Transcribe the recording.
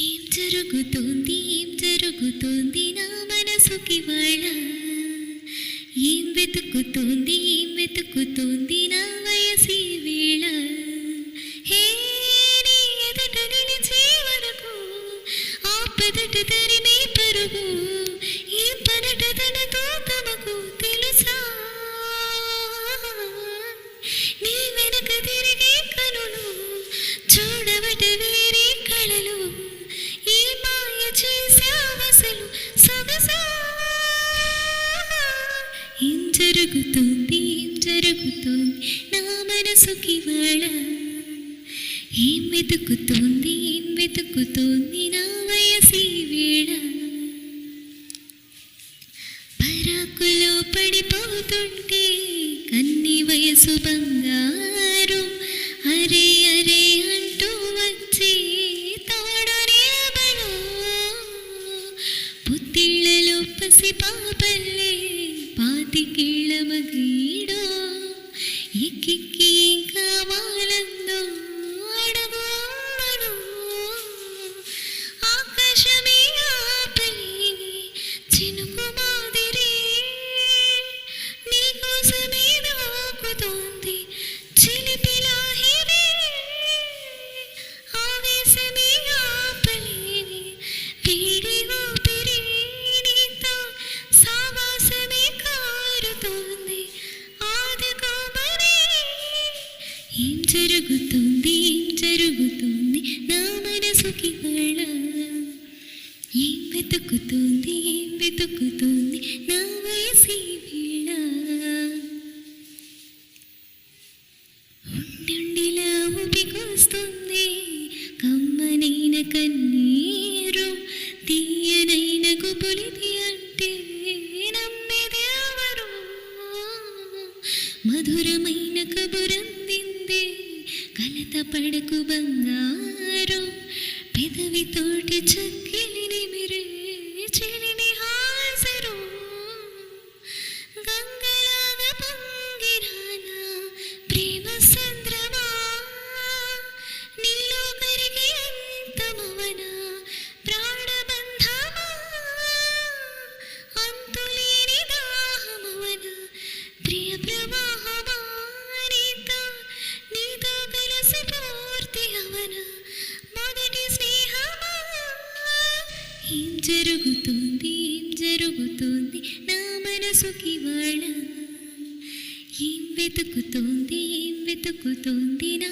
ఏం జరుగుతోంది నా మనసుకి వాళ్ళ? ఏం వెతుకుతోంది నా వయసి వేళ? హే నీ ఎదుట నిలిచే వరకు ఆపదట తరిమే పరుగు, ఏం పనట తనతో తమకు తెలుసా? నీ వెనక తిరిగే కనులు చూడవట వేరే కళలు, ఈ మాయ చేసావసలు సొగసా? ఏం జరుగుతోంది నా మనసుకి వాళ్ళ? ఏం వెతుకుతోంది నా వయసి వేళ? పరాకులో పడిపోతుంటే కన్ని వయసు బంగారు అరే అరే అంటూ వచ్చి తోడరేబడు, పుత్తిళ్లలో పసి పాపల్లే పాతికేళ్ల మగీడో ఎక్కిక్కి కావాలందో అడుగు అమ్మడు. ఆకాశమే ఆపలేని చినుకు మాదిరి నీకోసమే నాకుతోంది చిలిపిలాహిరి, ఆవేశమే ఆపలేని వేడి ఊపిరి నీతో సావాసమే కారుతోంది ఆదుకోమని. ఏం జరుగుతోంది నా మనసుకి వాళ్ళ? ఏం వెతుకుతోంది నా వయసి వేళ? ఉండుండిలా ఊపికొస్తుంది కమ్మనైన కన్నీరు, తీయనైన గుబులిది అంటే నమ్మేది ఎవరు? మధురమైన కబురందిందే కలత పడకు బంగారు, పెదవితోటి చక్కిలిని మిరే చెలిని హాజరు. గంగలాగా పొంగిరాన ప్రేమ సంద్రమా, నీలో కరిగి అంతమవన ప్రాణబంధమా, అంతులేని దాహమవన ప్రియ ప్రవాహమా, నీతో కలిసి పూర్తి అవన మొదటి స్నేహమా? ఏం జరుగుతోంది నా మనసుకి వాళ్ళ? ఏం వెతుకుతోంది నా